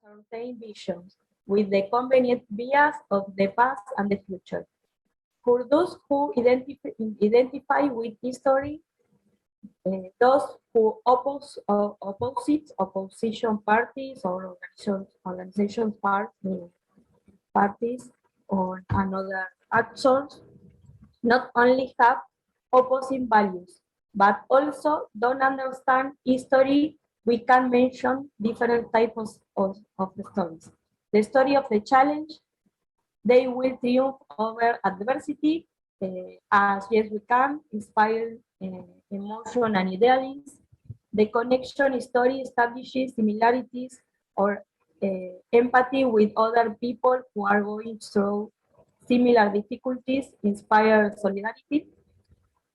certain visions with the convenient bias of the past and the future. For those who identify with history, those who opposition parties or parties or another actors not only have opposing values, but also don't understand history. We can mention different types of the stories. The story of the challenge, they will triumph over adversity, as yes we can, inspire emotion and idealism. The connection story establishes similarities or empathy with other people who are going through similar difficulties, inspire solidarity.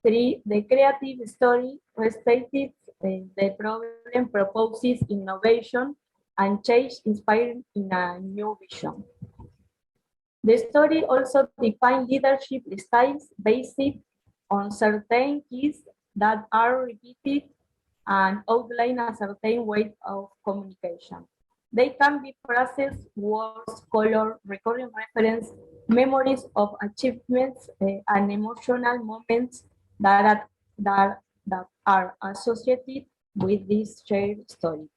3, the creative story restates the problem, proposes innovation, and change inspired in a new vision. The story also defines leadership styles based on certain keys that are repeated and outline a certain way of communication. They can be phrases, words, color, recurring reference, memories of achievements, and emotional moments that are associated with this shared story.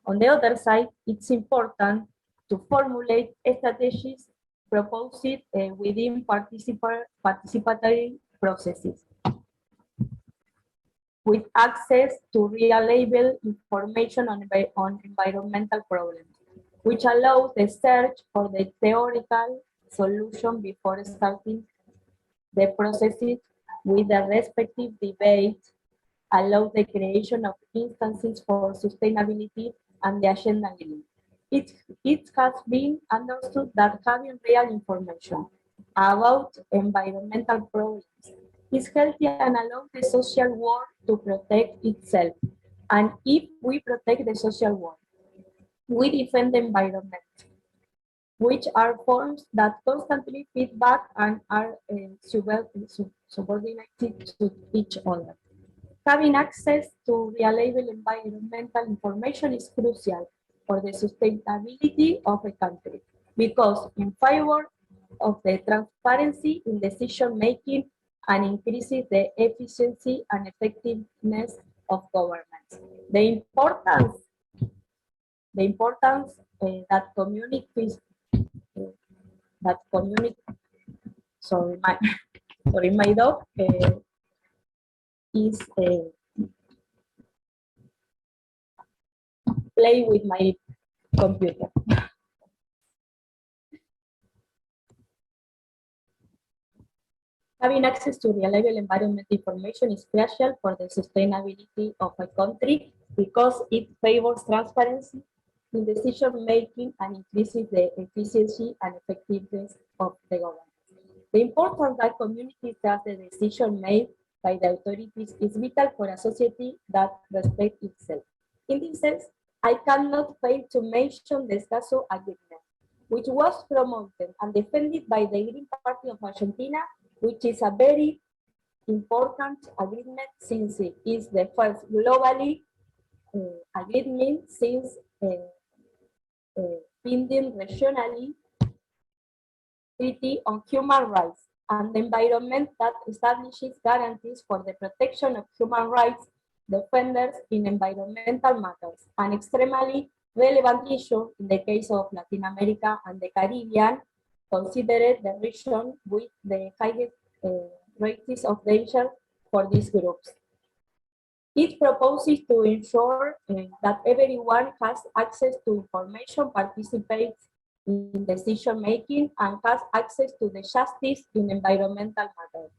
On the other side, it's important to formulate strategies proposed within participatory processes with access to reliable information on environmental problems, which allows the search for the theoretical solution before starting the processes with the respective debates, allow the creation of instances for sustainability and the agenda link. It has been understood that having real information about environmental problems is healthy and allows the social world to protect itself. And if we protect the social world, we defend the environment, which are forms that constantly feedback and are subordinated to each other. Having access to reliable environmental information is crucial for the sustainability of a country because in favor of the transparency in decision making and increases the efficiency and effectiveness of governments. The importance that communities sorry my dog is play with my computer. Having access to reliable environmental information is crucial for the sustainability of a country because it favors transparency in decision making and increases the efficiency and effectiveness of the government. The importance that communities trust the decision made by the authorities is vital for a society that respects itself. In this sense, I cannot fail to mention the Escazú Agreement, which was promoted and defended by the Green Party of Argentina, which is a very important agreement since it is the first globally agreement since binding regionally treaty on human rights and the environment that establishes guarantees for the protection of human rights defenders in environmental matters, an extremely relevant issue in the case of Latin America and the Caribbean, considered the region with the highest rates of danger for these groups. It proposes to ensure that everyone has access to information, participates in decision making, and has access to the justice in environmental matters.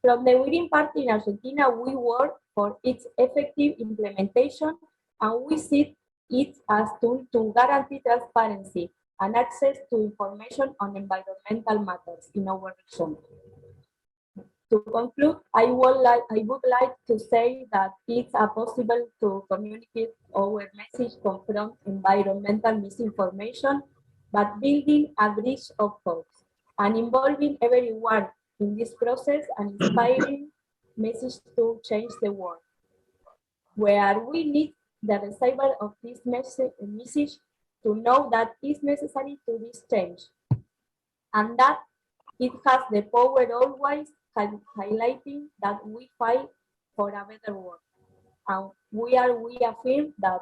From the Green Party in Argentina, we work for its effective implementation, and we see it as a tool to guarantee transparency and access to information on environmental matters in our region. To conclude, I would like to say that it's possible to communicate our message confront environmental misinformation, but building a bridge of hopes and involving everyone in this process and inspiring message to change the world. Where we need the receiver of this message to know that it's necessary to this change, and that it has the power always highlighting that we fight for a better world. And we affirm that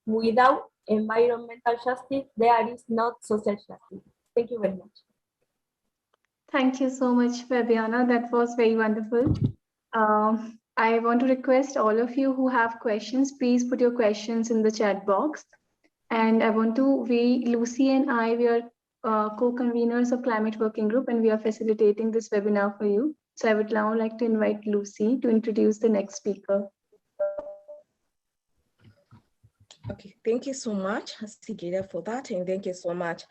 without environmental justice, there is not social justice. Thank you very much. Thank you so much, Fabiana. That was very wonderful. I want to request all of you who have questions, please put your questions in the chat box. And I want to, Lucy and I, we are co-conveners of Climate Working Group, and we are facilitating this webinar for you. So I would now like to invite Lucy to introduce the next speaker. Okay, thank you so much, Sigida, for that, and thank you so much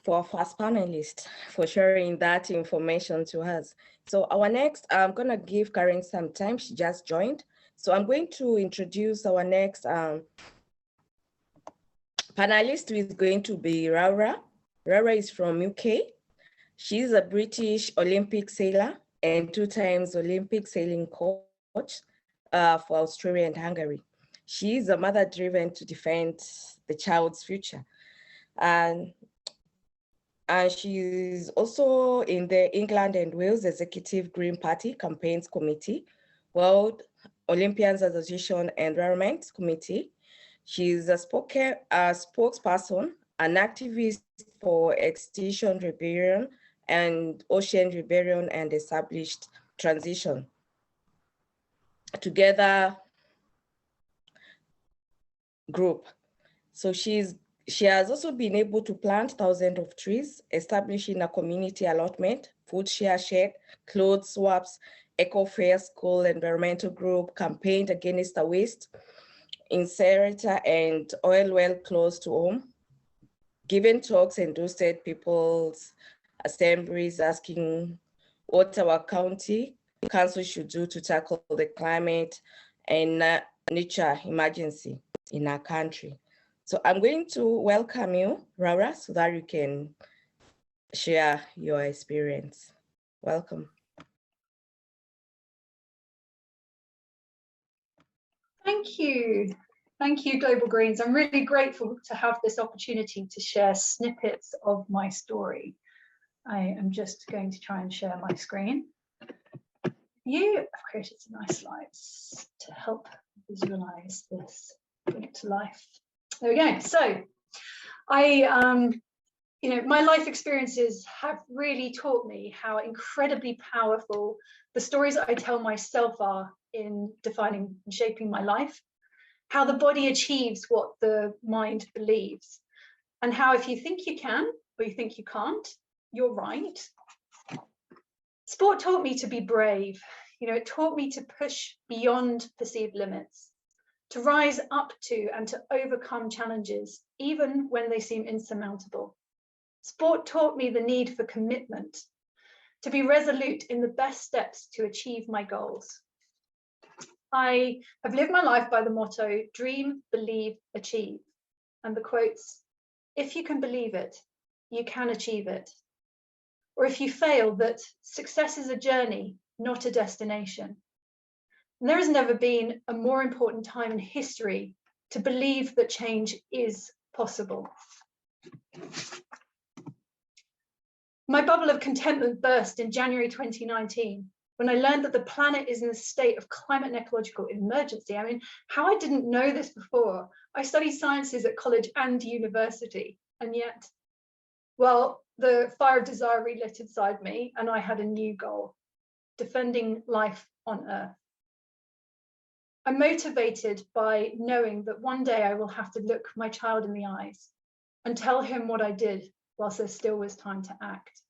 for our first panelist for sharing that information to us. So our next, I'm gonna give Karen some time, she just joined. So I'm going to introduce our next panelist, who is going to be Raura. Raura is from UK. She's a British Olympic sailor and 2 times Olympic sailing coach for Australia and Hungary. She is a mother driven to defend the child's future. And she is also in the England and Wales Executive Green Party Campaigns Committee, World Olympians Association Environment Committee. She is a spokesperson, an activist for Extinction Rebellion and Ocean Rebellion and Established Transition. Together group. So she has also been able to plant thousands of trees, establishing a community allotment, food share shed, clothes swaps, eco-fair school environmental group, campaigned against the waste, incinerator and oil well close to home, given talks and hosted people's assemblies asking what our county council should do to tackle the climate and nature emergency in our country. So I'm going to welcome you, Raura, so that you can share your experience. Welcome. Thank you. Thank you, Global Greens. I'm really grateful to have this opportunity to share snippets of my story. I am just going to try and share my screen. You have created some nice slides to help visualize this, bring it to life. There we go. So you know, my life experiences have really taught me how incredibly powerful the stories that I tell myself are in defining and shaping my life, how the body achieves what the mind believes, and how if you think you can or you think you can't, you're right. Sport taught me to be brave. You know, it taught me to push beyond perceived limits, to rise up to and to overcome challenges, even when they seem insurmountable. Sport taught me the need for commitment, to be resolute in the best steps to achieve my goals. I have lived my life by the motto, dream, believe, achieve. And the quotes, if you can believe it, you can achieve it. Or if you fail, that success is a journey, not a destination. And there has never been a more important time in history to believe that change is possible. My bubble of contentment burst in January 2019 when I learned that the planet is in a state of climate and ecological emergency. I mean, how I didn't know this before. I studied sciences at college and university, and yet, well, the fire of desire relit inside me, and I had a new goal, defending life on Earth. I'm motivated by knowing that one day I will have to look my child in the eyes and tell him what I did whilst there still was time to act.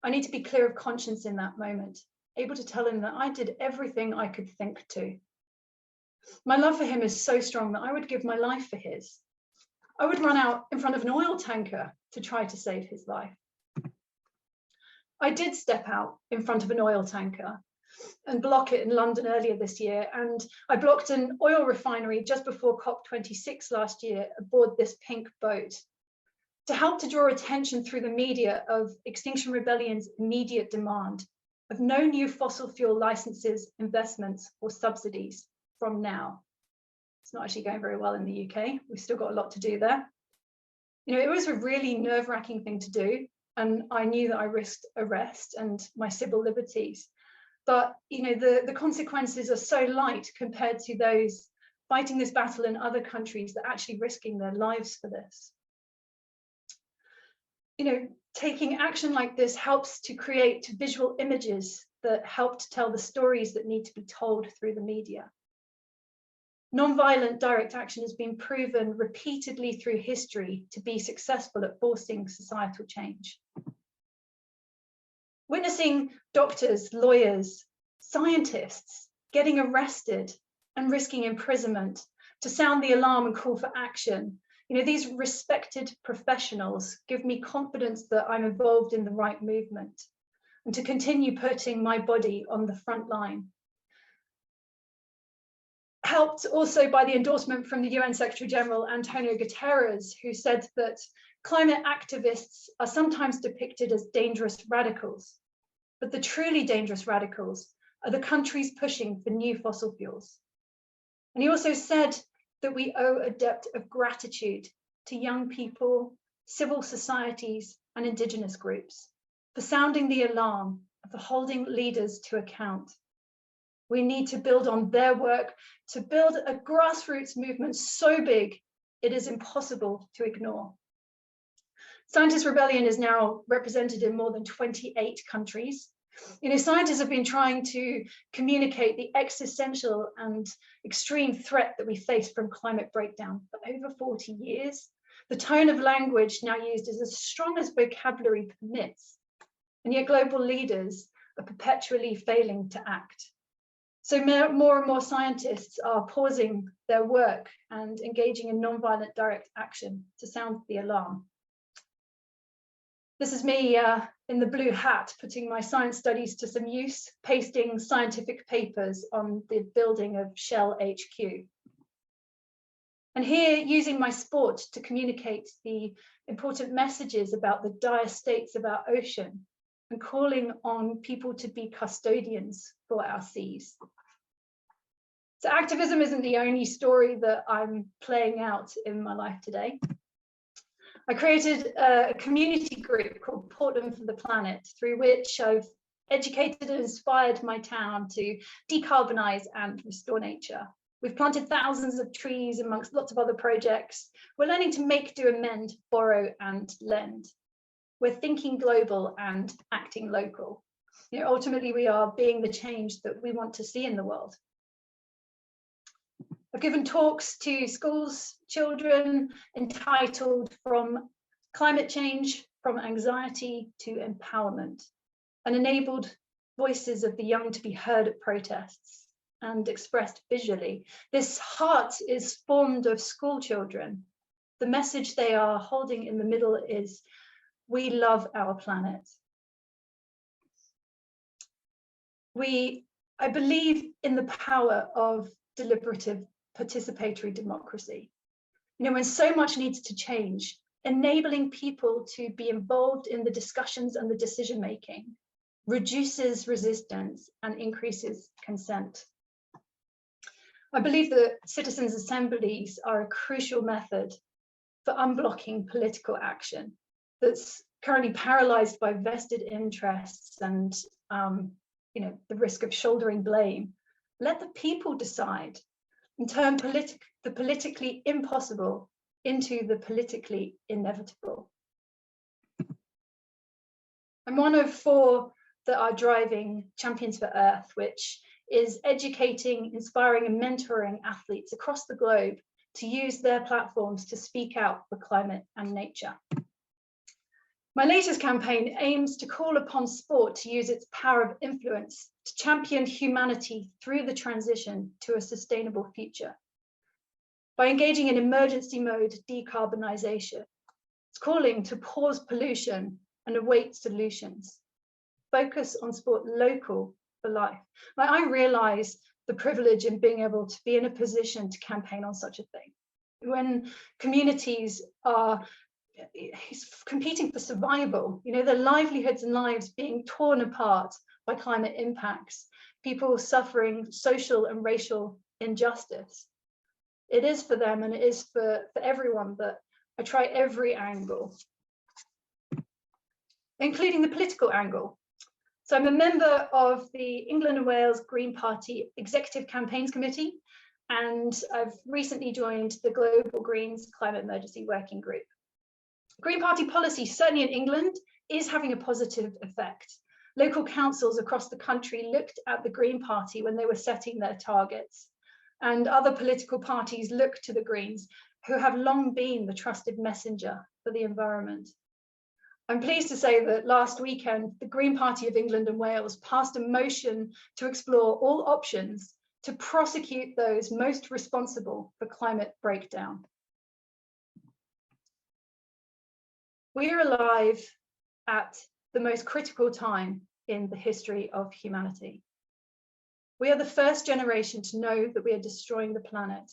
I need to be clear of conscience in that moment, able to tell him that I did everything I could think to. My love for him is so strong that I would give my life for his. I would run out in front of an oil tanker to try to save his life. I did step out in front of an oil tanker and block it in London earlier this year, and I blocked an oil refinery just before COP26 last year aboard this pink boat to help to draw attention through the media of Extinction Rebellion's immediate demand of no new fossil fuel licenses, investments or subsidies from now. It's not actually going very well in the UK. We've still got a lot to do there. You know, it was a really nerve-wracking thing to do, and I knew that I risked arrest and my civil liberties. But you know, the consequences are so light compared to those fighting this battle in other countries that are actually risking their lives for this. You know, taking action like this helps to create visual images that help to tell the stories that need to be told through the media. Non-violent direct action has been proven repeatedly through history to be successful at forcing societal change. Witnessing doctors, lawyers, scientists getting arrested and risking imprisonment to sound the alarm and call for action, you know, these respected professionals give me confidence that I'm involved in the right movement and to continue putting my body on the front line. Helped also by the endorsement from the UN Secretary General Antonio Guterres, who said that climate activists are sometimes depicted as dangerous radicals, but the truly dangerous radicals are the countries pushing for new fossil fuels. And he also said that we owe a debt of gratitude to young people, civil societies, and indigenous groups for sounding the alarm, for holding leaders to account. We need to build on their work to build a grassroots movement so big it is impossible to ignore. Scientist Rebellion is now represented in more than 28 countries. You know, scientists have been trying to communicate the existential and extreme threat that we face from climate breakdown for over 40 years. The tone of language now used is as strong as vocabulary permits, and yet global leaders are perpetually failing to act. So more and more scientists are pausing their work and engaging in non-violent direct action to sound the alarm. This is me in the blue hat, putting my science studies to some use, pasting scientific papers on the building of Shell HQ. And here, using my sport to communicate the important messages about the dire states of our ocean and calling on people to be custodians for our seas. So activism isn't the only story that I'm playing out in my life today. I created a community group called Portland for the Planet, through which I've educated and inspired my town to decarbonize and restore nature. We've planted thousands of trees amongst lots of other projects. We're learning to make, do, amend, borrow, and lend. We're thinking global and acting local. You know, ultimately, we are being the change that we want to see in the world. I've given talks to schools, children, entitled From Climate Change, From Anxiety to Empowerment, and enabled voices of the young to be heard at protests and expressed visually. This heart is formed of school children. The message they are holding in the middle is, we love our planet. I believe in the power of deliberative participatory democracy. You know, when so much needs to change, enabling people to be involved in the discussions and the decision making reduces resistance and increases consent. I believe that citizens' assemblies are a crucial method for unblocking political action that's currently paralyzed by vested interests and you know, the risk of shouldering blame. Let the people decide and turn the politically impossible into the politically inevitable. I'm one of 4 that are driving Champions for Earth, which is educating, inspiring, and mentoring athletes across the globe to use their platforms to speak out for climate and nature. My latest campaign aims to call upon sport to use its power of influence to champion humanity through the transition to a sustainable future. By engaging in emergency mode decarbonisation, it's calling to pause pollution and await solutions. Focus on sport local for life. I realise the privilege in being able to be in a position to campaign on such a thing. When communities are competing for survival, you know, their livelihoods and lives being torn apart by climate impacts, people suffering social and racial injustice. It is for them and it is for everyone that I try every angle, including the political angle. So I'm a member of the England and Wales Green Party Executive Campaigns Committee, and I've recently joined the Global Greens Climate Emergency Working Group. Green Party policy, certainly in England, is having a positive effect. Local councils across the country looked at the Green Party when they were setting their targets, and other political parties look to the Greens, who have long been the trusted messenger for the environment. I'm pleased to say that last weekend, the Green Party of England and Wales passed a motion to explore all options to prosecute those most responsible for climate breakdown. We are alive at the most critical time in the history of humanity. We are the first generation to know that we are destroying the planet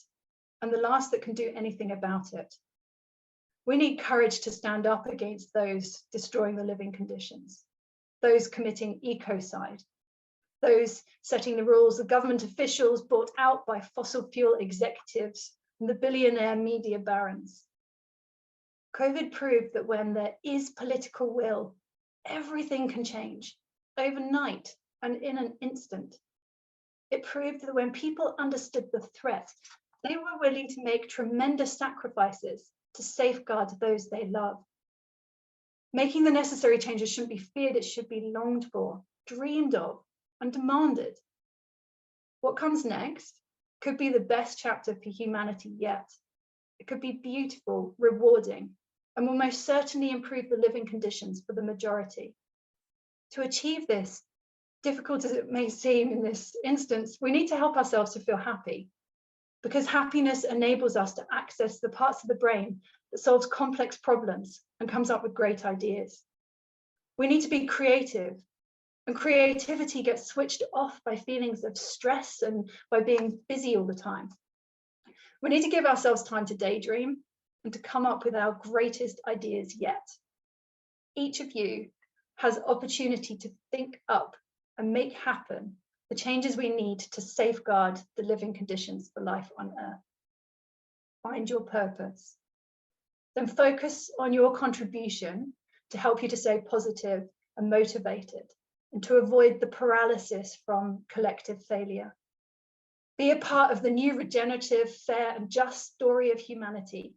and the last that can do anything about it. We need courage to stand up against those destroying the living conditions, those committing ecocide, those setting the rules, the government officials bought out by fossil fuel executives and the billionaire media barons. COVID proved that when there is political will, everything can change overnight and in an instant. It proved that when people understood the threat, they were willing to make tremendous sacrifices to safeguard those they love. Making the necessary changes shouldn't be feared, it should be longed for, dreamed of, and demanded. What comes next could be the best chapter for humanity yet. It could be beautiful, rewarding, and will most certainly improve the living conditions for the majority. To achieve this, difficult as it may seem in this instance, we need to help ourselves to feel happy, because happiness enables us to access the parts of the brain that solves complex problems and comes up with great ideas. We need to be creative, and creativity gets switched off by feelings of stress and by being busy all the time. We need to give ourselves time to daydream and to come up with our greatest ideas yet. Each of you has opportunity to think up and make happen the changes we need to safeguard the living conditions for life on Earth. Find your purpose. Then focus on your contribution to help you to stay positive and motivated and to avoid the paralysis from collective failure. Be a part of the new regenerative, fair and just story of humanity,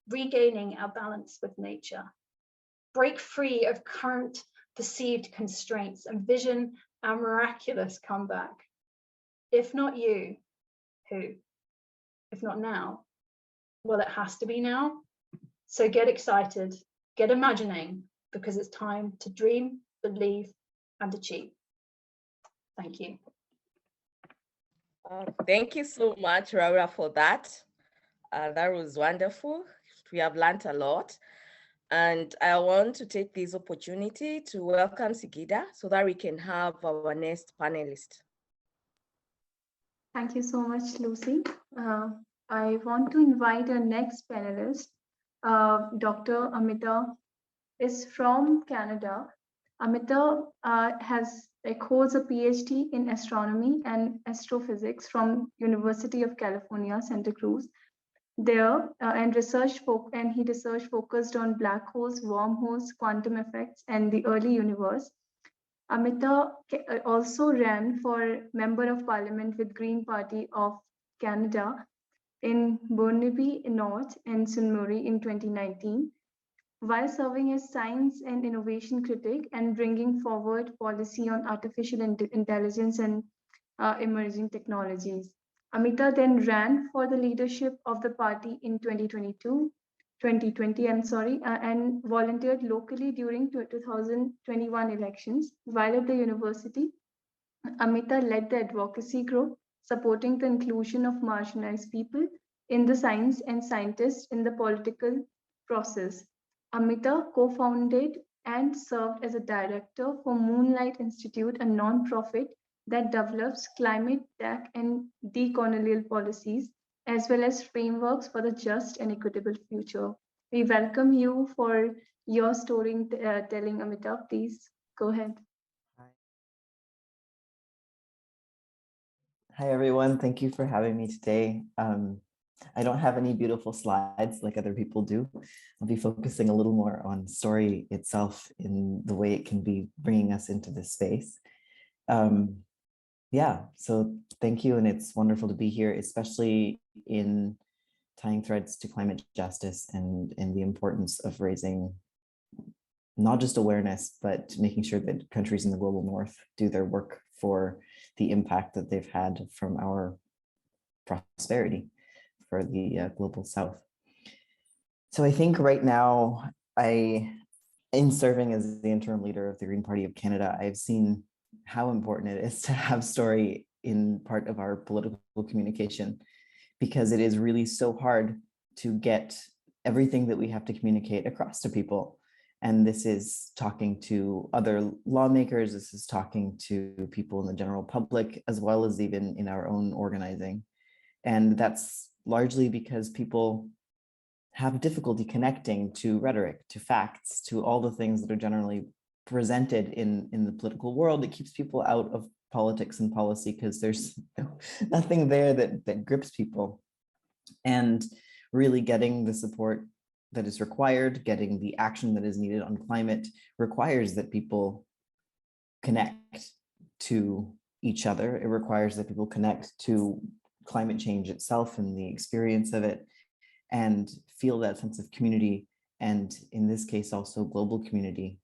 regaining our balance with nature. Break free of current perceived constraints and vision our miraculous comeback. If not you, who? If not now, well, it has to be now. So get excited, get imagining, because it's time to dream, believe, and achieve. Thank you. Thank you so much, Raura, for that. That was wonderful. We have learned a lot. And I want to take this opportunity to welcome Sigida so that we can have our next panelist. Thank you so much, Lucy. I want to invite our next panelist. Dr. Amita is from Canada. Amita holds a PhD in astronomy and astrophysics from University of California, Santa Cruz. There, he research focused on black holes, wormholes, quantum effects, and the early universe. Amita also ran for Member of Parliament with Green Party of Canada in Burnaby North and Sunbury in 2019, while serving as science and innovation critic and bringing forward policy on artificial intelligence and emerging technologies. Amita then ran for the leadership of the party in 2020, and volunteered locally during 2021 elections. While at the university, Amita led the advocacy group supporting the inclusion of marginalized people in the science and scientists in the political process. Amita co-founded and served as a director for Moonlight Institute, a non-profit that develops climate tech and decolonial policies, as well as frameworks for the just and equitable future. We welcome you for your storytelling, Amita. Please go ahead. Hi, everyone. Thank you for having me today. I don't have any beautiful slides like other people do. I'll be focusing a little more on story itself in the way it can be bringing us into this space. Yeah, so thank you. And it's wonderful to be here, especially in tying threads to climate justice and the importance of raising not just awareness, but making sure that countries in the global north do their work for the impact that they've had from our prosperity for the global south. So I think right now, in serving as the interim leader of the Green Party of Canada, I've seen how important it is to have story in part of our political communication, because it is really so hard to get everything that we have to communicate across to people. And this is talking to other lawmakers, this is talking to people in the general public, as well as even in our own organizing. And that's largely because people have difficulty connecting to rhetoric, to facts, to all the things that are generally presented in the political world. It keeps people out of politics and policy because there's nothing there that grips people. And really getting the support that is required, getting the action that is needed on climate requires that people connect to each other. It requires that people connect to climate change itself and the experience of it, and feel that sense of community, and in this case also global community,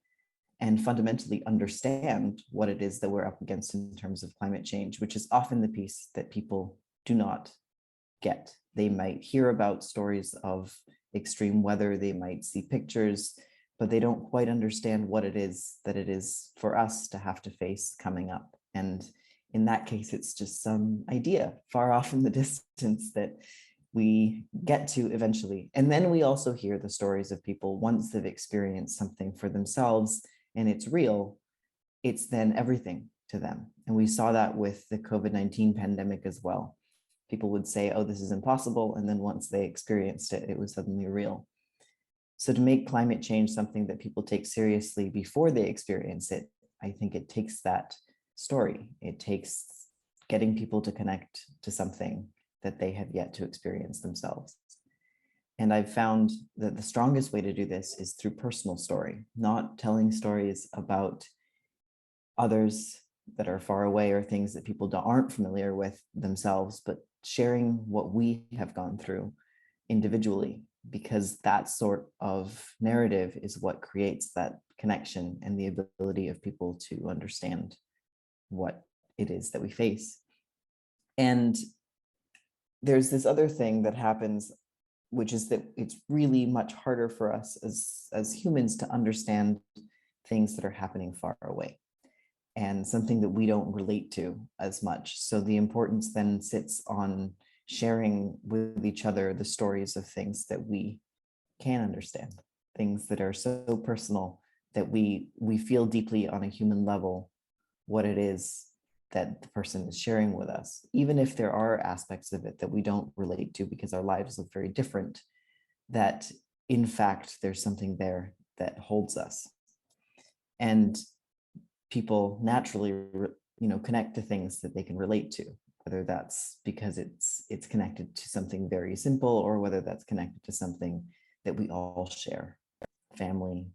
and fundamentally understand what it is that we're up against in terms of climate change, which is often the piece that people do not get. They might hear about stories of extreme weather, they might see pictures, but they don't quite understand what it is that it is for us to have to face coming up. And in that case, it's just some idea far off in the distance that we get to eventually. And then we also hear the stories of people once they've experienced something for themselves and it's real, it's then everything to them. And we saw that with the COVID-19 pandemic as well. People would say, oh, this is impossible. And then once they experienced it, it was suddenly real. So to make climate change something that people take seriously before they experience it, I think it takes that story. It takes getting people to connect to something that they have yet to experience themselves. And I've found that the strongest way to do this is through personal story, not telling stories about others that are far away or things that people aren't familiar with themselves, but sharing what we have gone through individually, because that sort of narrative is what creates that connection and the ability of people to understand what it is that we face. And there's this other thing that happens, which is that it's really much harder for us as humans to understand things that are happening far away and something that we don't relate to as much. So the importance then sits on sharing with each other the stories of things that we can understand, things that are so personal that we feel deeply on a human level what it is that the person is sharing with us, even if there are aspects of it that we don't relate to because our lives look very different, that in fact, there's something there that holds us. And people naturally, connect to things that they can relate to, whether that's because it's connected to something very simple or whether that's connected to something that we all share: family,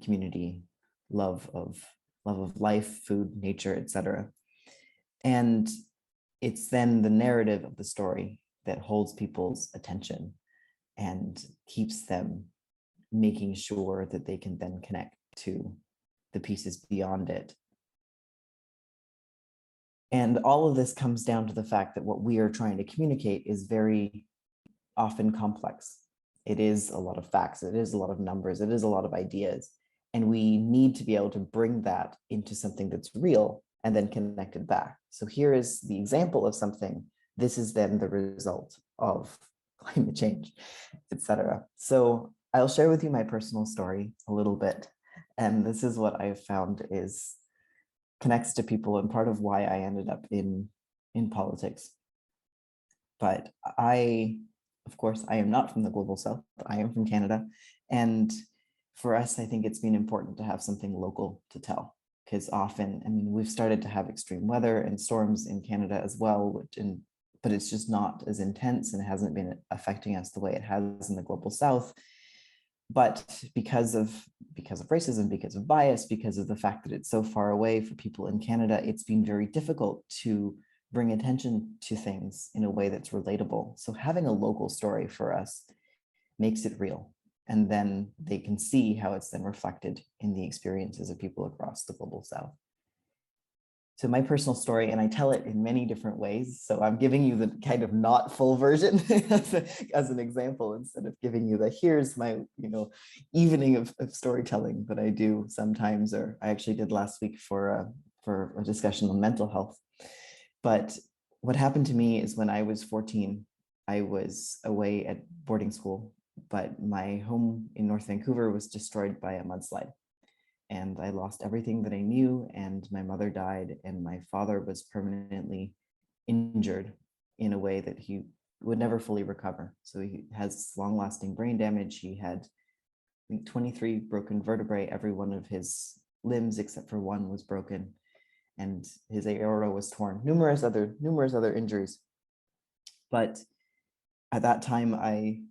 community, love of life, food, nature, etc. And it's then the narrative of the story that holds people's attention and keeps them making sure that they can then connect to the pieces beyond it. And all of this comes down to the fact that what we are trying to communicate is very often complex. It is a lot of facts, it is a lot of numbers, it is a lot of ideas. And we need to be able to bring that into something that's real and then connect it back. So here is the example of something. This is then the result of climate change, etc. So I'll share with you my personal story a little bit. And this is what I've found is connects to people and part of why I ended up in politics. But of course, I am not from the global south. I am from Canada. And for us, I think it's been important to have something local to tell, because often, we've started to have extreme weather and storms in Canada as well, and but it's just not as intense and it hasn't been affecting us the way it has in the global South. But because of racism, because of bias, because of the fact that it's so far away for people in Canada, it's been very difficult to bring attention to things in a way that's relatable. So having a local story for us makes it real. And then they can see how it's then reflected in the experiences of people across the global South. So my personal story, and I tell it in many different ways. So I'm giving you the kind of not full version as an example, instead of giving you the here's my, evening of storytelling that I do sometimes, or I actually did last week for a discussion on mental health. But what happened to me is when I was 14, I was away at boarding school, but my home in North Vancouver was destroyed by a mudslide. And I lost everything that I knew, and my mother died, and my father was permanently injured in a way that he would never fully recover. So he has long-lasting brain damage. He had, I think, 23 broken vertebrae. Every one of his limbs except for one was broken, and his aorta was torn. Numerous other injuries. But at that time, I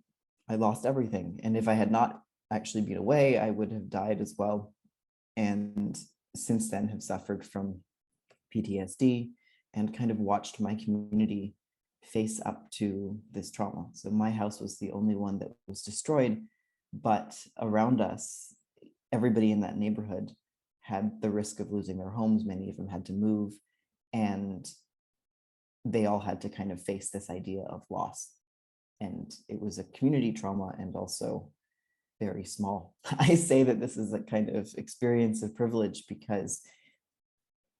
lost everything. And if I had not actually been away, I would have died as well. And since then have suffered from PTSD and kind of watched my community face up to this trauma. So my house was the only one that was destroyed, but around us, everybody in that neighborhood had the risk of losing their homes. Many of them had to move, and they all had to kind of face this idea of loss. And it was a community trauma and also very small. I say that this is a kind of experience of privilege because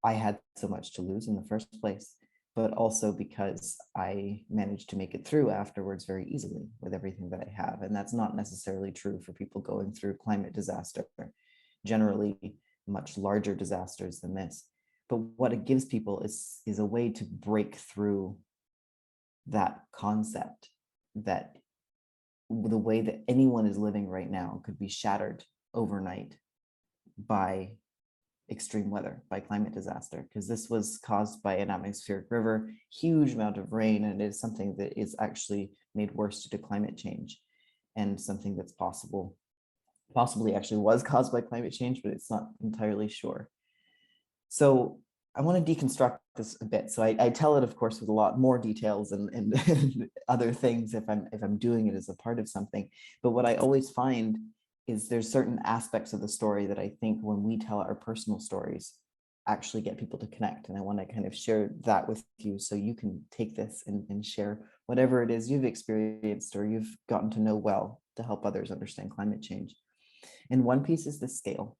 I had so much to lose in the first place, but also because I managed to make it through afterwards very easily with everything that I have. And that's not necessarily true for people going through climate disaster, generally much larger disasters than this. But what it gives people is a way to break through that concept that the way that anyone is living right now could be shattered overnight by extreme weather, by climate disaster, because this was caused by an atmospheric river, huge amount of rain, and it is something that is actually made worse due to climate change, and something that's possibly actually was caused by climate change, but it's not entirely sure. So I want to deconstruct this a bit. So I tell it, of course, with a lot more details and other things if I'm doing it as a part of something. But what I always find is there's certain aspects of the story that I think when we tell our personal stories actually get people to connect. And I want to kind of share that with you so you can take this and share whatever it is you've experienced or you've gotten to know well to help others understand climate change. And one piece is the scale.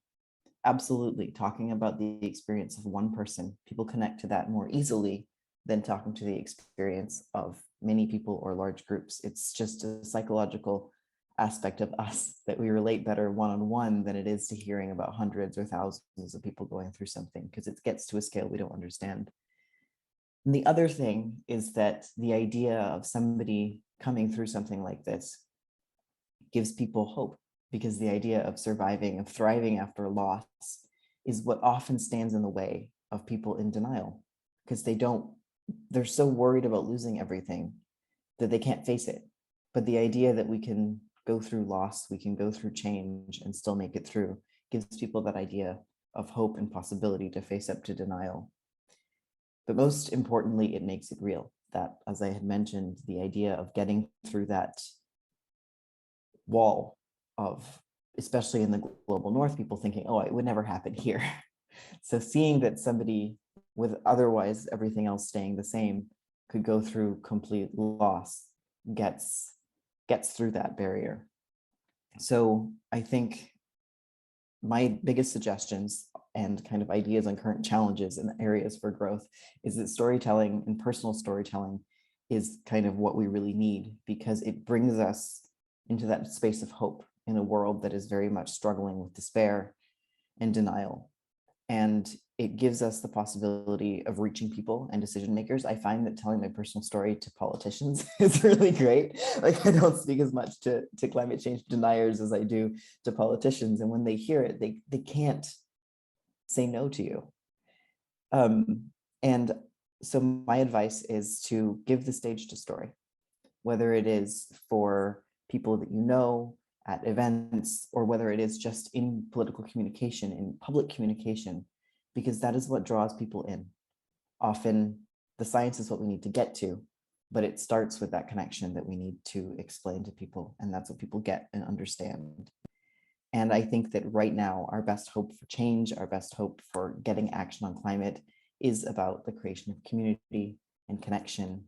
Absolutely, talking about the experience of one person, people connect to that more easily than talking to the experience of many people or large groups. It's just a psychological aspect of us that we relate better one-on-one than it is to hearing about hundreds or thousands of people going through something, because it gets to a scale we don't understand. And the other thing is that the idea of somebody coming through something like this gives people hope, because the idea of surviving, of thriving after loss is what often stands in the way of people in denial, because they're so worried about losing everything that they can't face it. But the idea that we can go through loss, we can go through change and still make it through gives people that idea of hope and possibility to face up to denial. But most importantly, it makes it real. That, as I had mentioned, the idea of getting through that wall of, especially in the global north, people thinking, oh, it would never happen here. So seeing that somebody with otherwise everything else staying the same could go through complete loss gets through that barrier. So I think my biggest suggestions and kind of ideas on current challenges and areas for growth is that storytelling and personal storytelling is kind of what we really need, because it brings us into that space of hope in a world that is very much struggling with despair and denial. And it gives us the possibility of reaching people and decision makers. I find that telling my personal story to politicians is really great. Like, I don't speak as much to climate change deniers as I do to politicians. And when they hear it, they can't say no to you. And So my advice is to give the stage to story, whether it is for people that you know at events, or whether it is just in political communication, in public communication, because that is what draws people in. Often the science is what we need to get to, but it starts with that connection that we need to explain to people, and that's what people get and understand. And I think that right now, our best hope for change, our best hope for getting action on climate is about the creation of community and connection,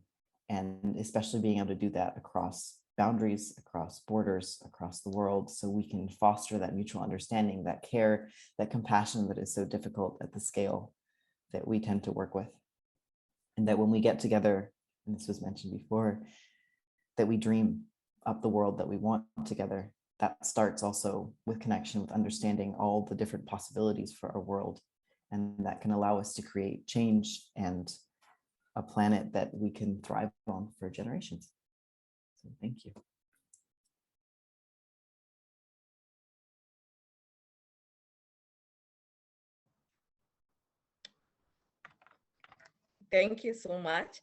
and especially being able to do that across boundaries, across borders, across the world, so we can foster that mutual understanding, that care, that compassion that is so difficult at the scale that we tend to work with. And that when we get together, and this was mentioned before, that we dream up the world that we want together. That starts also with connection, with understanding all the different possibilities for our world. And that can allow us to create change and a planet that we can thrive on for generations. So thank you. Thank you so much,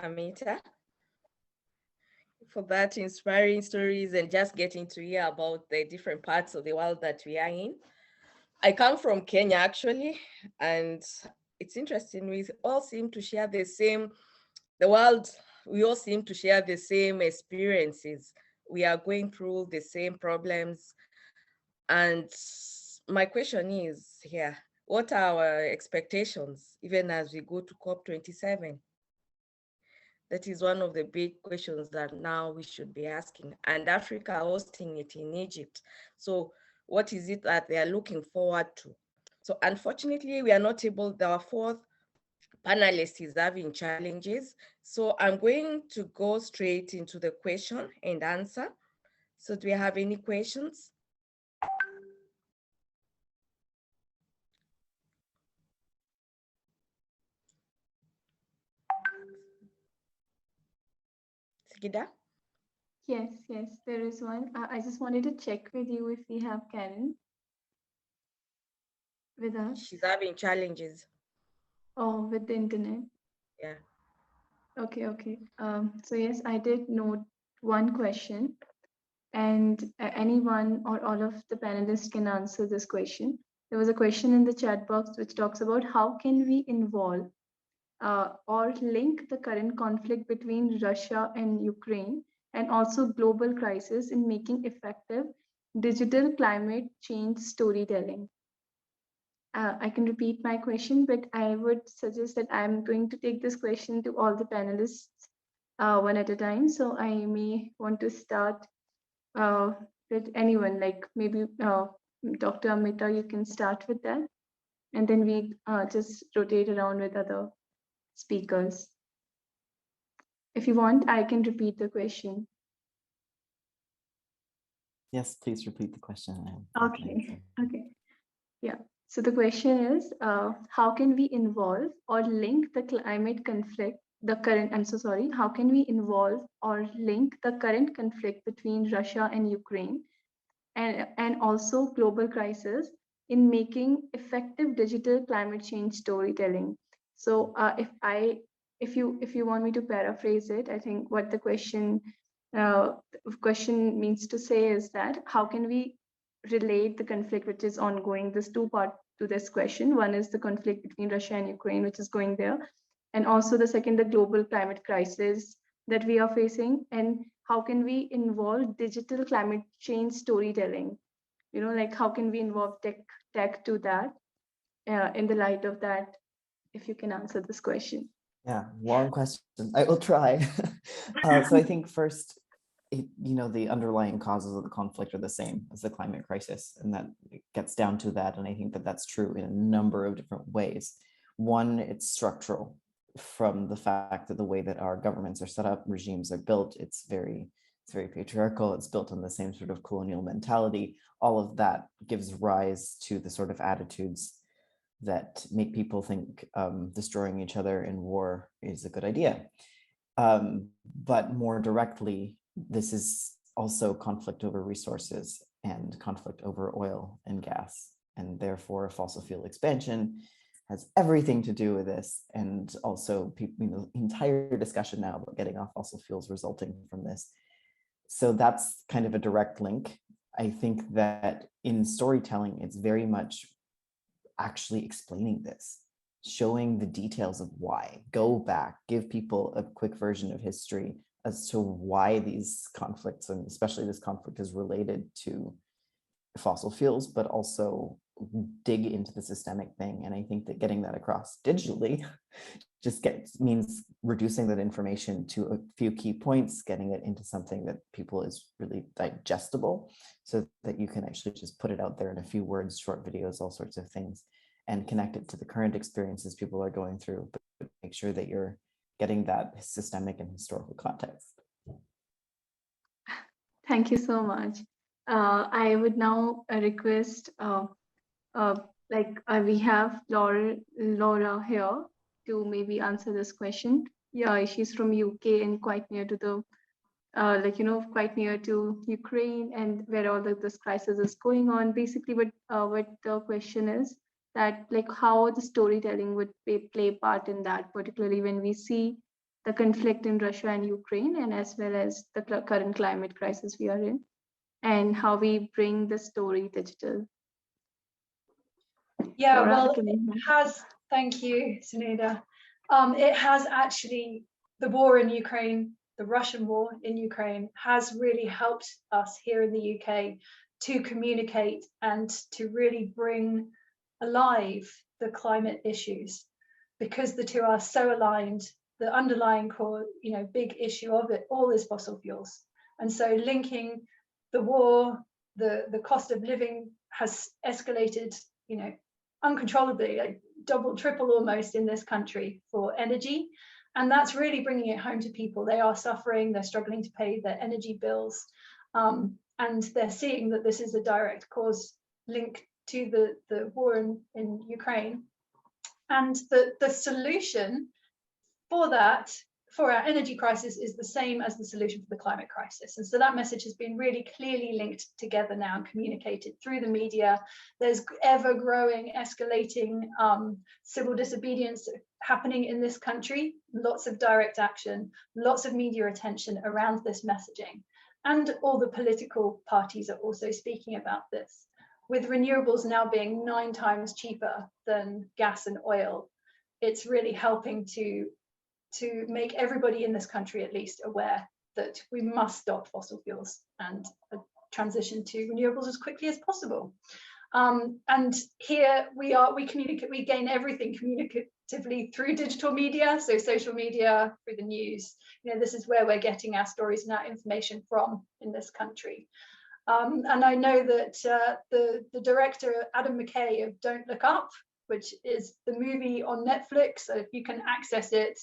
Amita, for that inspiring stories and just getting to hear about the different parts of the world that we are in. I come from Kenya, actually, and it's interesting. We all seem to share the same, the world, we all seem to share the same experiences. We are going through the same problems. And my question is here, what are our expectations, even as we go to COP27? That is one of the big questions that now we should be asking. And Africa hosting it in Egypt. So what is it that they are looking forward to? So unfortunately, we are not able, our fourth panelist is having challenges. So I'm going to go straight into the question and answer. So do we have any questions? Sigida? Yes, there is one. I just wanted to check with you if we have Karen with us. She's having challenges. Oh, with the internet. Yeah. Okay. So yes, I did note one question, and anyone or all of the panelists can answer this question. There was a question in the chat box which talks about how can we involve or link the current conflict between Russia and Ukraine and also global crisis in making effective digital climate change storytelling. I can repeat my question, but I would suggest that I'm going to take this question to all the panelists one at a time. So I may want to start with anyone, like maybe Dr. Amita, you can start with that. And then we just rotate around with other speakers. If you want, I can repeat the question. Yes, please repeat the question. Okay. Yeah. So the question is, how can we involve or link the climate conflict, how can we involve or link the current conflict between Russia and Ukraine and also global crisis in making effective digital climate change storytelling? So if you want me to paraphrase it, I think what the question means to say is that how can we relate the conflict which is ongoing? There's two parts to this question. One is the conflict between Russia and Ukraine, which is going there, and also the second, the global climate crisis that we are facing, and how can we involve digital climate change storytelling? You know, like how can we involve tech to that in the light of that? If you can answer this question. Yeah, long question. I will try. So I think first, the underlying causes of the conflict are the same as the climate crisis, and that it gets down to that. And I think that that's true in a number of different ways. One, it's structural, from the fact that the way that our governments are set up, regimes are built, it's very patriarchal. It's built on the same sort of colonial mentality. All of that gives rise to the sort of attitudes that make people think destroying each other in war is a good idea. But more directly, this is also conflict over resources and conflict over oil and gas, and therefore fossil fuel expansion has everything to do with this. And also people, you know, entire discussion now about getting off fossil fuels resulting from this. So that's kind of a direct link. I think that in storytelling, it's very much actually explaining this, showing the details of why. Go back, give people a quick version of history as to why these conflicts, and especially this conflict, is related to fossil fuels, but also dig into the systemic thing. And I think that getting that across digitally just means reducing that information to a few key points, getting it into something that people is really digestible, so that you can actually just put it out there in a few words, short videos, all sorts of things, and connect it to the current experiences people are going through, but make sure that you're getting that systemic and historical context. Thank you so much. I would now request, we have Laura here to maybe answer this question. Yeah, she's from UK and quite near to the, quite near to Ukraine and where all this crisis is going on. Basically, what the question is that, like, how the storytelling would play part in that, particularly when we see the conflict in Russia and Ukraine, and as well as the current climate crisis we are in, and how we bring the story digital. Yeah, Laura, well, can you- it has, thank you, Sunida. It has actually, the war in Ukraine, the Russian war in Ukraine, has really helped us here in the UK to communicate and to really bring alive the climate issues, because the two are so aligned. The underlying core, big issue of it all is fossil fuels. And so linking the war, the cost of living has escalated, uncontrollably, like double, triple almost in this country for energy. And that's really bringing it home to people. They are suffering, they're struggling to pay their energy bills. And they're seeing that this is a direct cause link to the war in Ukraine. And the solution for that, for our energy crisis, is the same as the solution for the climate crisis. And so that message has been really clearly linked together now and communicated through the media. There's ever-growing, escalating civil disobedience happening in this country, lots of direct action, lots of media attention around this messaging. And all the political parties are also speaking about this. With renewables now being 9 times cheaper than gas and oil, it's really helping to make everybody in this country at least aware that we must stop fossil fuels and transition to renewables as quickly as possible. And here we communicate, we gain everything communicatively through digital media, so social media, through the news. This is where we're getting our stories and our information from in this country. And I know that the director, Adam McKay, of Don't Look Up, which is the movie on Netflix, so if you can access it,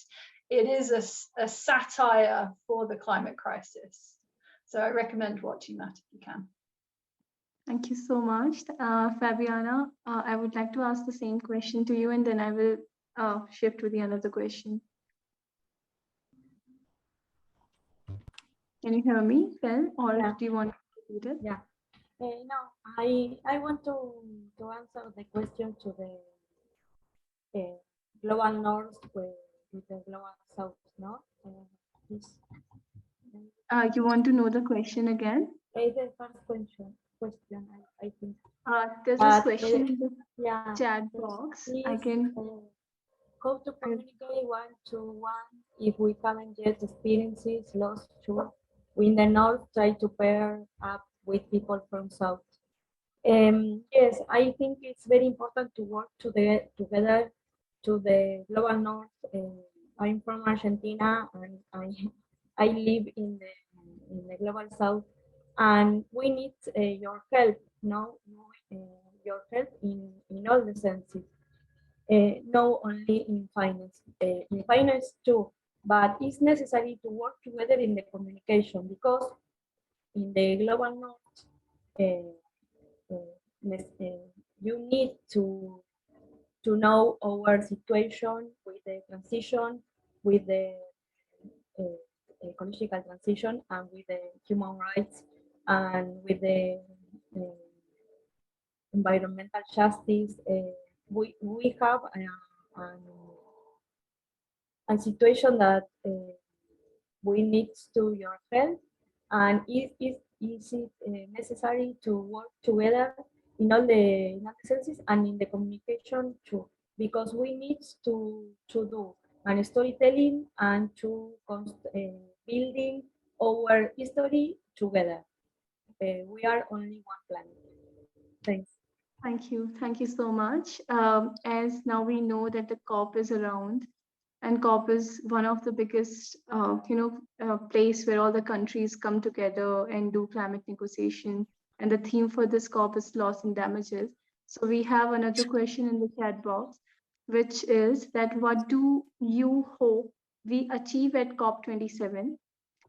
it is a satire for the climate crisis. So I recommend watching that if you can. Thank you so much. Fabiana, I would like to ask the same question to you, and then I will shift to the another question. Can you hear me, Phil, or Yeah. do you want to repeat it? Yeah. No, I want to answer the question to the global north with the global south, no? You want to know the question again? The first question, I think. There's this question in the Yeah. chat box. Please, I can. how to communicate one-to-one if we haven't yet experiences lost to. We in the north try to pair up with people from south. Yes, I think it's very important to work together to the global north. I'm from Argentina and I live in the global south, and we need your help, your help in all the senses, not only in finance too, but it's necessary to work together in the communication, because in the global north, you need to know our situation with the transition, with the ecological transition, and with the human rights, and with the environmental justice, we have a situation that we need to your help, and is it necessary to work together in all the senses and in the communication too, because we need to do and storytelling and to building our history together. We are only one planet. Thanks. Thank you. Thank you so much. As now we know that the COP is around, and COP is one of the biggest, place where all the countries come together and do climate negotiation. And the theme for this COP is loss and damages. So we have another question in the chat box, which is that what do you hope we achieve at COP27?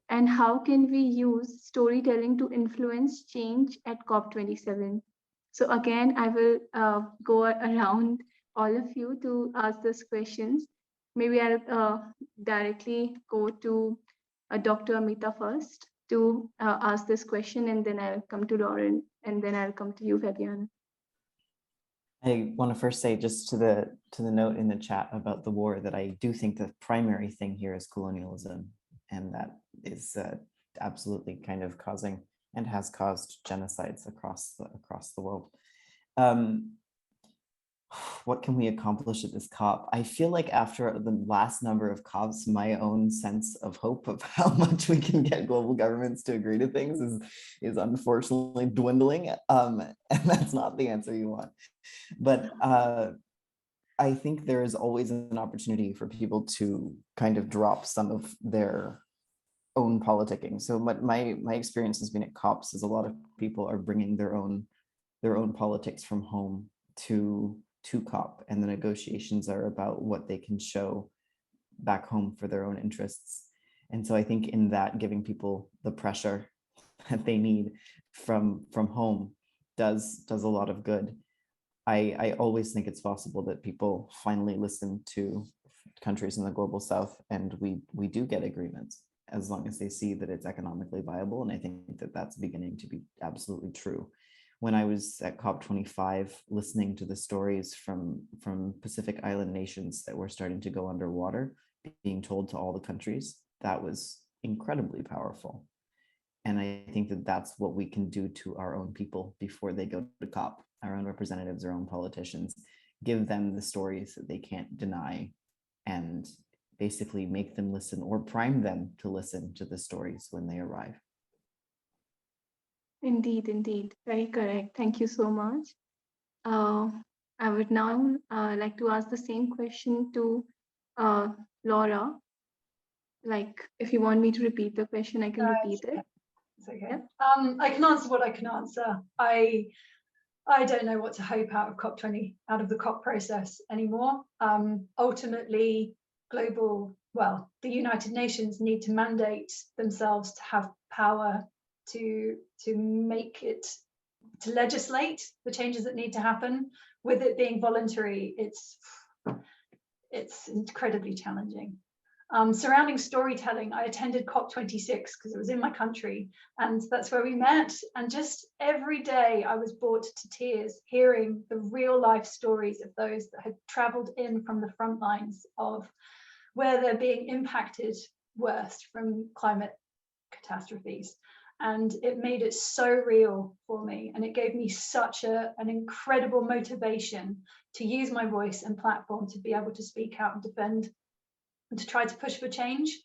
And how can we use storytelling to influence change at COP27? So again, I will go around all of you to ask these questions. Maybe I'll directly go to Dr. Amita first to ask this question, and then I'll come to Lauren, and then I'll come to you, Fabiana. I want to first say, just to the note in the chat about the war, that I do think the primary thing here is colonialism, and that is absolutely kind of causing and has caused genocides across the world. What can we accomplish at this COP? I feel like after the last number of COPs, my own sense of hope of how much we can get global governments to agree to things is unfortunately dwindling, and that's not the answer you want. But I think there is always an opportunity for people to kind of drop some of their own politicking. So my experience has been at COPs is a lot of people are bringing their own politics from home to COP, and the negotiations are about what they can show back home for their own interests. And so I think in that, giving people the pressure that they need from home does a lot of good. I always think it's possible that people finally listen to countries in the global south, and we do get agreements as long as they see that it's economically viable. And I think that that's beginning to be absolutely true. When I was at COP25, listening to the stories from Pacific Island nations that were starting to go underwater, being told to all the countries, that was incredibly powerful. And I think that that's what we can do to our own people before they go to COP, our own representatives, our own politicians, give them the stories that they can't deny, and basically make them listen or prime them to listen to the stories when they arrive. Indeed. Very correct. Thank you so much. I would now like to ask the same question to Laura. Like, if you want me to repeat the question, I can repeat it. It's okay. Yeah. I can answer what I can answer. I don't know what to hope out of the COP process anymore. Ultimately, the United Nations need to mandate themselves to have power to legislate the changes that need to happen. With it being voluntary, it's incredibly challenging. Surrounding storytelling, I attended COP26 because it was in my country, and that's where we met. And just every day I was brought to tears hearing the real life stories of those that had traveled in from the front lines of where they're being impacted worst from climate catastrophes. And it made it so real for me, and it gave me such an incredible motivation to use my voice and platform to be able to speak out and defend and to try to push for change.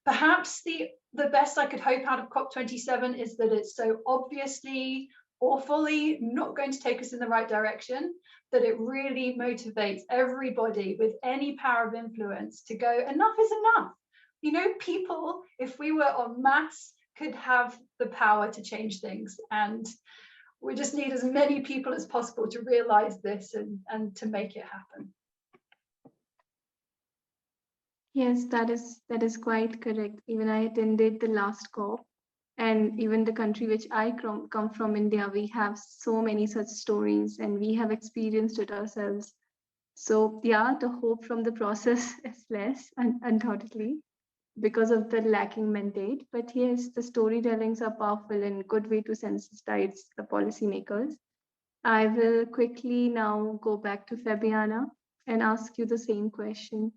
Perhaps the best I could hope out of COP27 is that it's so obviously awfully not going to take us in the right direction that it really motivates everybody with any power of influence to go, enough is enough. You know, people, if we were en masse, could have the power to change things, and we just need as many people as possible to realize this and to make it happen. Yes, that is quite correct. Even I attended the last COP, and even the country which I come from, India, we have so many such stories, and we have experienced it ourselves. So yeah, the hope from the process is less, undoubtedly, because of the lacking mandate. But yes, the storytellings are powerful and good way to sensitize the policymakers. I will quickly now go back to Fabiana and ask you the same question.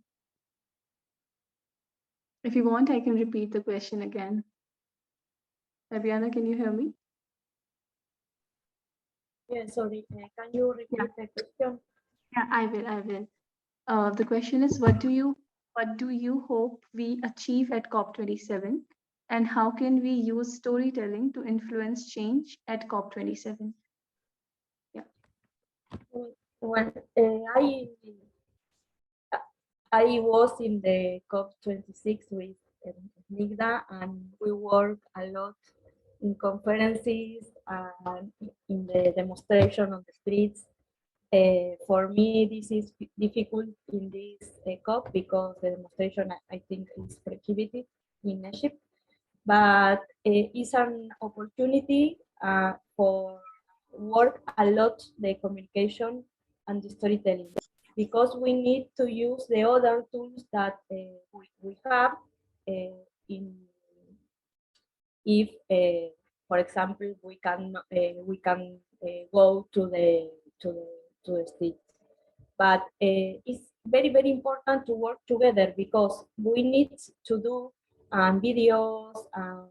If you want, I can repeat the question again. Fabiana, can you hear me? Yeah, sorry, can you repeat the question? Yeah, I will. The question is, what do you hope we achieve at COP27, and how can we use storytelling to influence change at COP27? When I was in the COP26 with Nigda, and we worked a lot in conferences and in the demonstration on the streets. For me, this is difficult in this COP because the demonstration, I think, is prohibited in Egypt. But it's an opportunity for work a lot the communication and the storytelling, because we need to use the other tools that we have in if for example we can go to the street, but it's very important to work together because we need to do videos and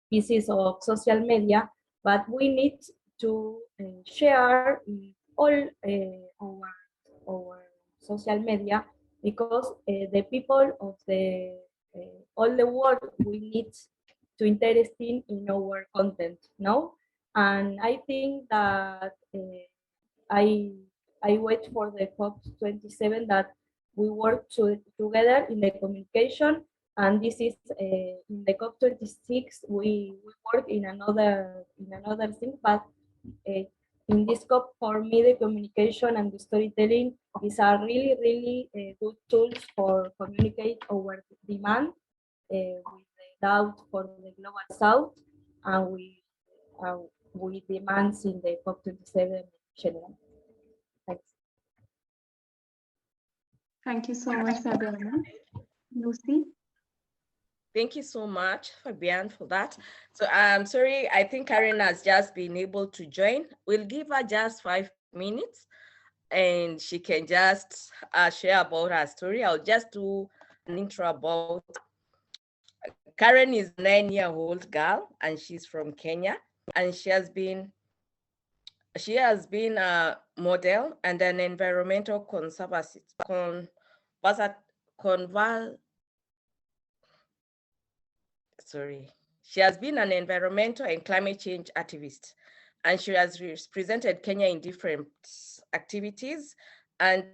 pieces of social media, but we need to share all our social media, because the people of the all the world we need to interesting in our content, no? And I think that I I wait for the COP27 that we work together in the communication, and this is in the COP26 we work in another thing, but uh, in this COP for me the communication and the storytelling is a really good tools for communicate our demand with the doubt for the global south, and we demands in the COP27 in general. Thanks. Thank you so much, Fabiana. Lucy? Thank you so much, Fabian, for that. So I'm sorry, I think Karen has just been able to join. We'll give her just 5 minutes and she can just share about her story. I'll just do an intro about Karen is a 9-year-old girl and she's from Kenya, and she has been a model and an environmental She has been an environmental and climate change activist, and she has represented Kenya in different activities. And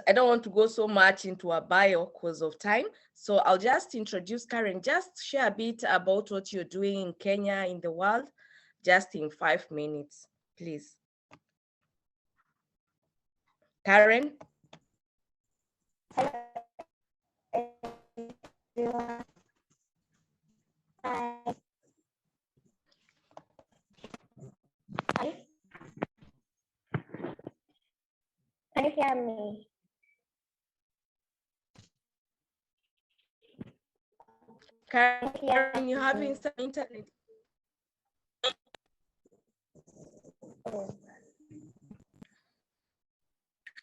I don't want to go so much into her bio because of time. So I'll just introduce Karen. Just share a bit about what you're doing in Kenya, in the world, just in 5 minutes, please. Karen? Hello, everyone. Hi. Hi. Can you hear me? Karen, you're having some internet. Oh.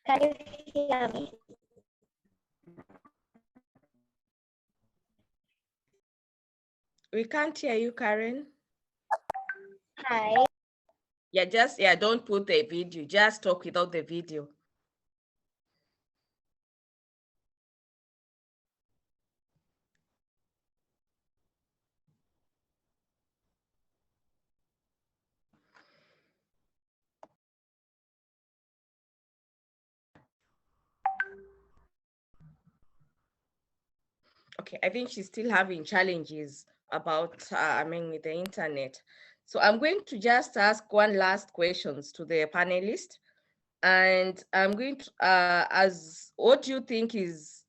Can you hear me? We can't hear you, Karen. Hi. Yeah, don't put the video, just talk without the video. Okay, I think she's still having challenges about, with the internet. So I'm going to just ask one last questions to the panelists. And I'm going to, what do you think is,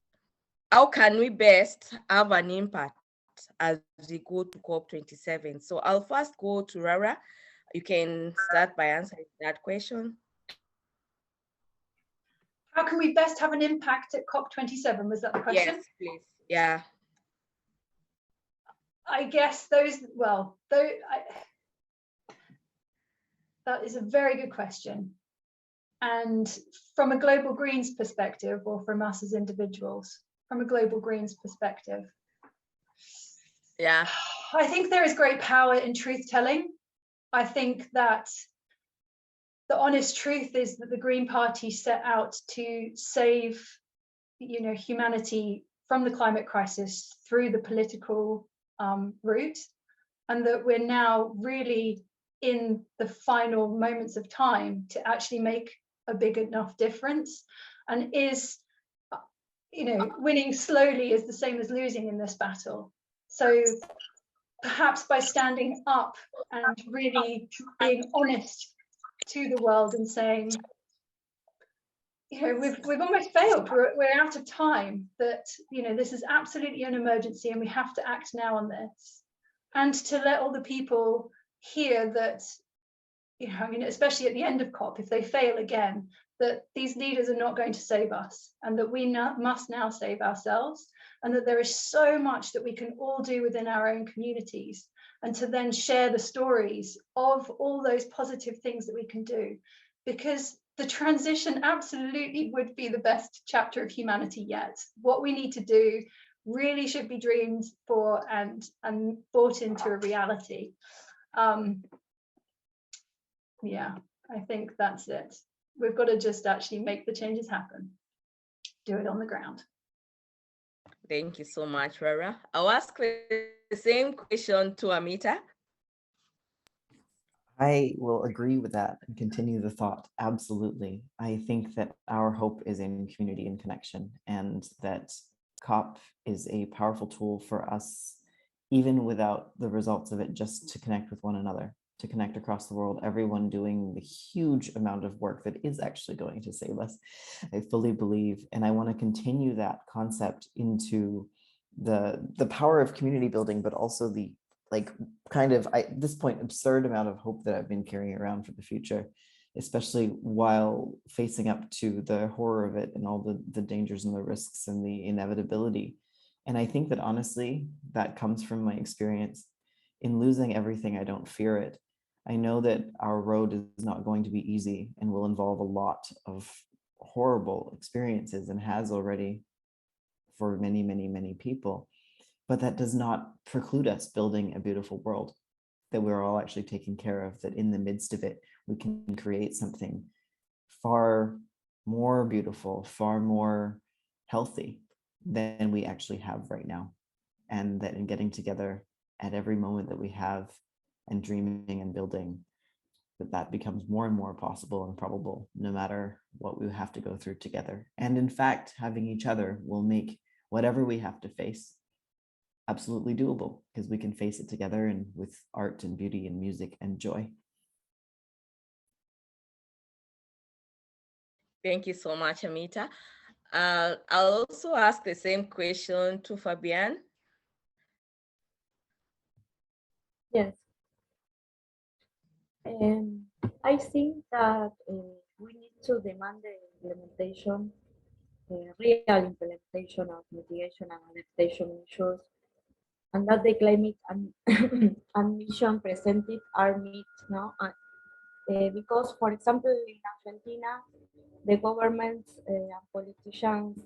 how can we best have an impact as we go to COP27? So I'll first go to Rara. You can start by answering that question. How can we best have an impact at COP27? Was that the question? Yes, please. Yeah. I guess that is a very good question. And from a global Greens perspective, or from us as individuals, from a global Greens perspective, Yeah. I think there is great power in truth telling. I think that the honest truth is that the Green Party set out to save, humanity from the climate crisis through the political route, and that we're now really in the final moments of time to actually make a big enough difference. And winning slowly is the same as losing in this battle. So perhaps by standing up and really being honest to the world and saying, we've almost failed, we're out of time, that this is absolutely an emergency and we have to act now on this. And to let all the people hear that, especially at the end of COP, if they fail again, that these leaders are not going to save us, and that we must now save ourselves, and that there is so much that we can all do within our own communities, and to then share the stories of all those positive things that we can do, because the transition absolutely would be the best chapter of humanity yet. What we need to do really should be dreamed for and brought into a reality. Yeah, I think that's it. We've got to just actually make the changes happen. Do it on the ground. Thank you so much, Rara. I'll ask the same question to Amita. I will agree with that and continue the thought. Absolutely. I think that our hope is in community and connection, and that COP is a powerful tool for us, even without the results of it, just to connect with one another, to connect across the world, everyone doing the huge amount of work that is actually going to save us. I fully believe, and I want to continue that concept into the power of community building, but also the at this point, absurd amount of hope that I've been carrying around for the future, especially while facing up to the horror of it and all the dangers and the risks and the inevitability. And I think that honestly, that comes from my experience. In losing everything, I don't fear it. I know that our road is not going to be easy and will involve a lot of horrible experiences, and has already for many, many, many people. But that does not preclude us building a beautiful world that we're all actually taking care of, that in the midst of it, we can create something far more beautiful, far more healthy than we actually have right now. And that in getting together at every moment that we have and dreaming and building, that becomes more and more possible and probable, no matter what we have to go through together. And in fact, having each other will make whatever we have to face absolutely doable, because we can face it together, and with art and beauty and music and joy. Thank you so much, Amita. I'll also ask the same question to Fabian. Yes. I think that we need to demand the implementation, real implementation of mitigation and adaptation measures, and that the climate and mission presented are met now. Because, for example, in Argentina, the governments and politicians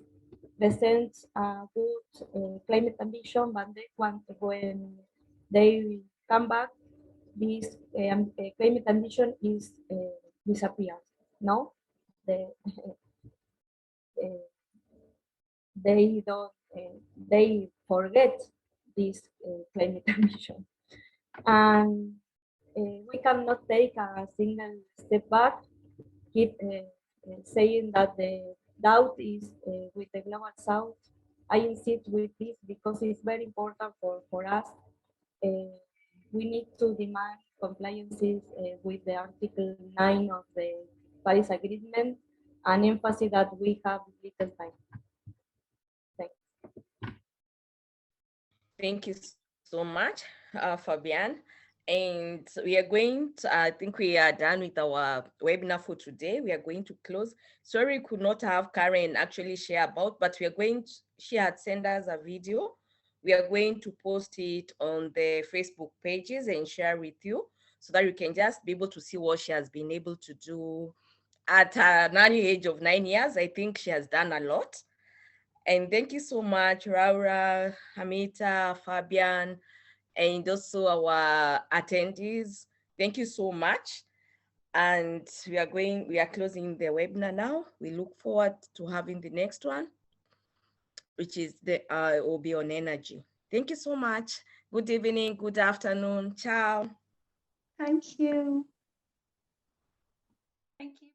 present a good climate ambition, but when they come back, this climate ambition is disappears. No, they they don't they forget this climate ambition, and we cannot take a single step back, keep saying that the doubt is with the global south. I insist with this because it's very important for us. We need to demand compliances with the Article 9 of the Paris Agreement, and emphasis that we have little time. Thanks. Thank you so much, Fabian. And we are going to, I think we are done with our webinar for today. We are going to close. Sorry, we could not have Karen actually share about, but we are going to, she had sent us a video. We are going to post it on the Facebook pages and share with you. so that you can just be able to see what she has been able to do at an early age of 9 years. I think she has done a lot. And thank you so much, Laura, Hamita, Fabian, and also our attendees. Thank you so much. And we are closing the webinar now. We look forward to having the next one, which is will be on energy. Thank you so much. Good evening, good afternoon. Ciao. Thank you. Thank you.